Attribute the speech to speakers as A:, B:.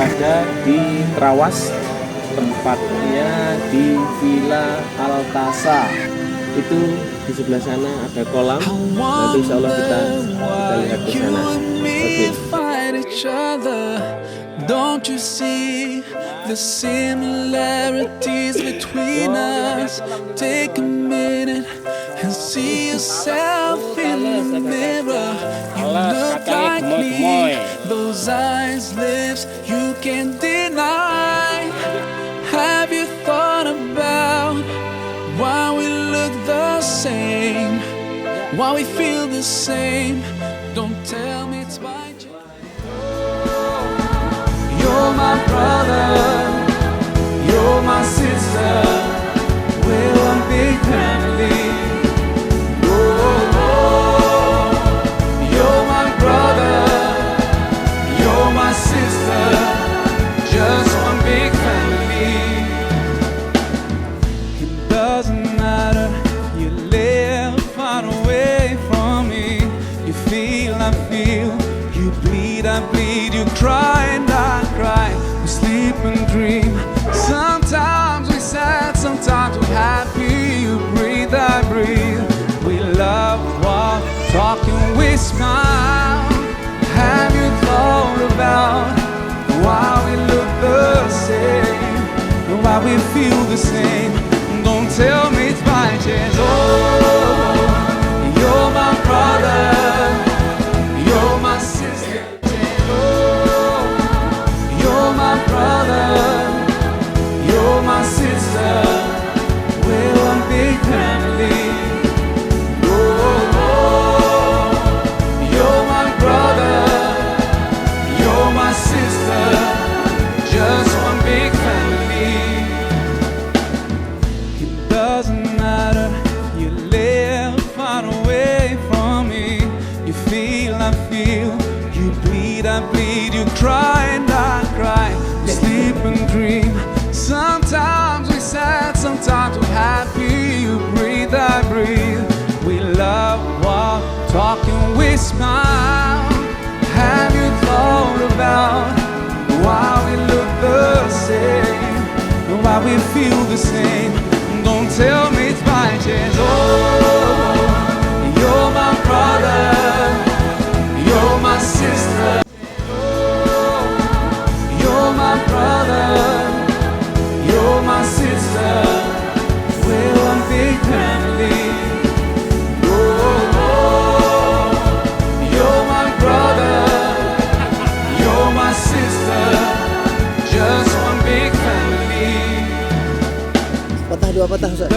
A: berada di Trawas, tempatnya di Villa Altasa. Itu di sebelah sana ada kolam. Nanti insya Allah kita lihat ke sana.
B: Don't you see the similarities between us? Take a minute and see yourself in the mirror. You look like me, those eyes, lips, you can't deny. Have you thought about why we look the same? Why we feel the same? Don't tell me it's by chance. You're my brother, you're my sister, we're one big family. Oh, you're my brother, you're my sister, just one big family. It doesn't matter, you live far away from me. You feel, I feel, you bleed, I bleed, you cry and I cry, we sleep and dream. Sometimes we sad, sometimes we're happy. You breathe, I breathe. We love, walk, talk and we smile. Have you thought about why we look the same, why we feel the same? Don't tell me it's by chance. Oh, you're my brother, you're my sister. You're my brother, you're my sister, we're one big family. Oh, you're my brother, you're my sister, just one big family. It doesn't matter, you live far away from me. You feel, I feel, you bleed, I bleed, you cry and I cry, we sleep and dream. Sometimes we sad, sometimes we're happy. You breathe, I breathe. We love, walk, talk and we smile. Have you thought about why we look the same, why we feel the same? Don't tell me it's by chance. Oh, you're my brother, you're my sister. You're my brother, you're my sister, we're one big family. Oh, you're my brother, you're my sister, just one big family.
C: Patah dua patah Ustaz.